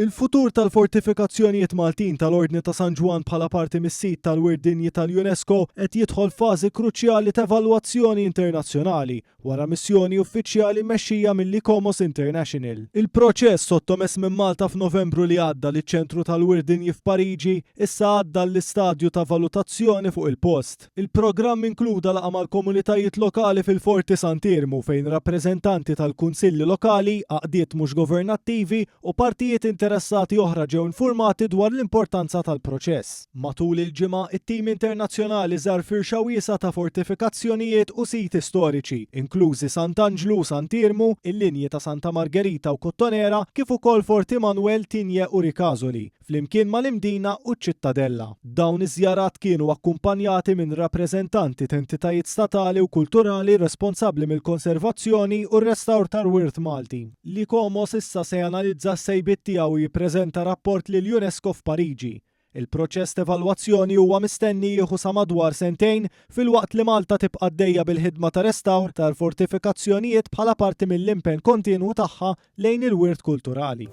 Il-futur tal-fortifikazzjonijiet Maltin tal-Ordni ta' San Ġwan bħala parti mis-sit tal-Wirt Dinji tal-UNESCO qed jidħol fażi kruċjali ta' evalwazzjoni internazzjonali wara missjoni uffiċjali mexxija mill-ICOMOS International. Il-proċess sottomess minn Malta f'Novembru li għadda liċ-ċentru tal-Wirt Dinji f'Pariġi issa għadda l-istadju ta' valutazzjoni fuq il-post. Il-programm inkluda laqgħa mal-komunitajiet lokali fil-Forti Sant'Irmu fejn rappreżentanti tal-kunsilli lokali, għaqdiet mhux governattivi u partijiet interessati oħra ġew infurmati dwar l-importanza tal-proċess. Matul il-ġimgħa, it-tim internazzjonali żar firxa wiesa ta' fortifikazzjonijiet u siti storiċi, inklużi Sant'Angelo, Sant'Irmu, il-linji ta' Santa Margherita u Cottonera, kif ukoll Forti Manuel, Tinje u Ricasoli, flimkien mal-Imdina u ċ-Ċittadella. Dawn iż-żjarat kienu akkumpanjati minn rappreżentanti ta' entitajiet statali u kulturali responsabbli mill-konservazzjoni u r-restawr tal-Wirt Malti. L-ICOMOS issa se janalizza s-sejbiet tiegħu u jippreżenta rapport lill-UNESCO f'Pariġi. Il-proċess ta' evalwazzjoni huwa mistenni jieħu sa madwar sentejn filwaqt li Malta tibqa' għaddejja bil-ħidma ta' restawr tal-fortifikazzjonijiet bħala parti mill-impenn kontinwu tagħha lejn il-wirt kulturali.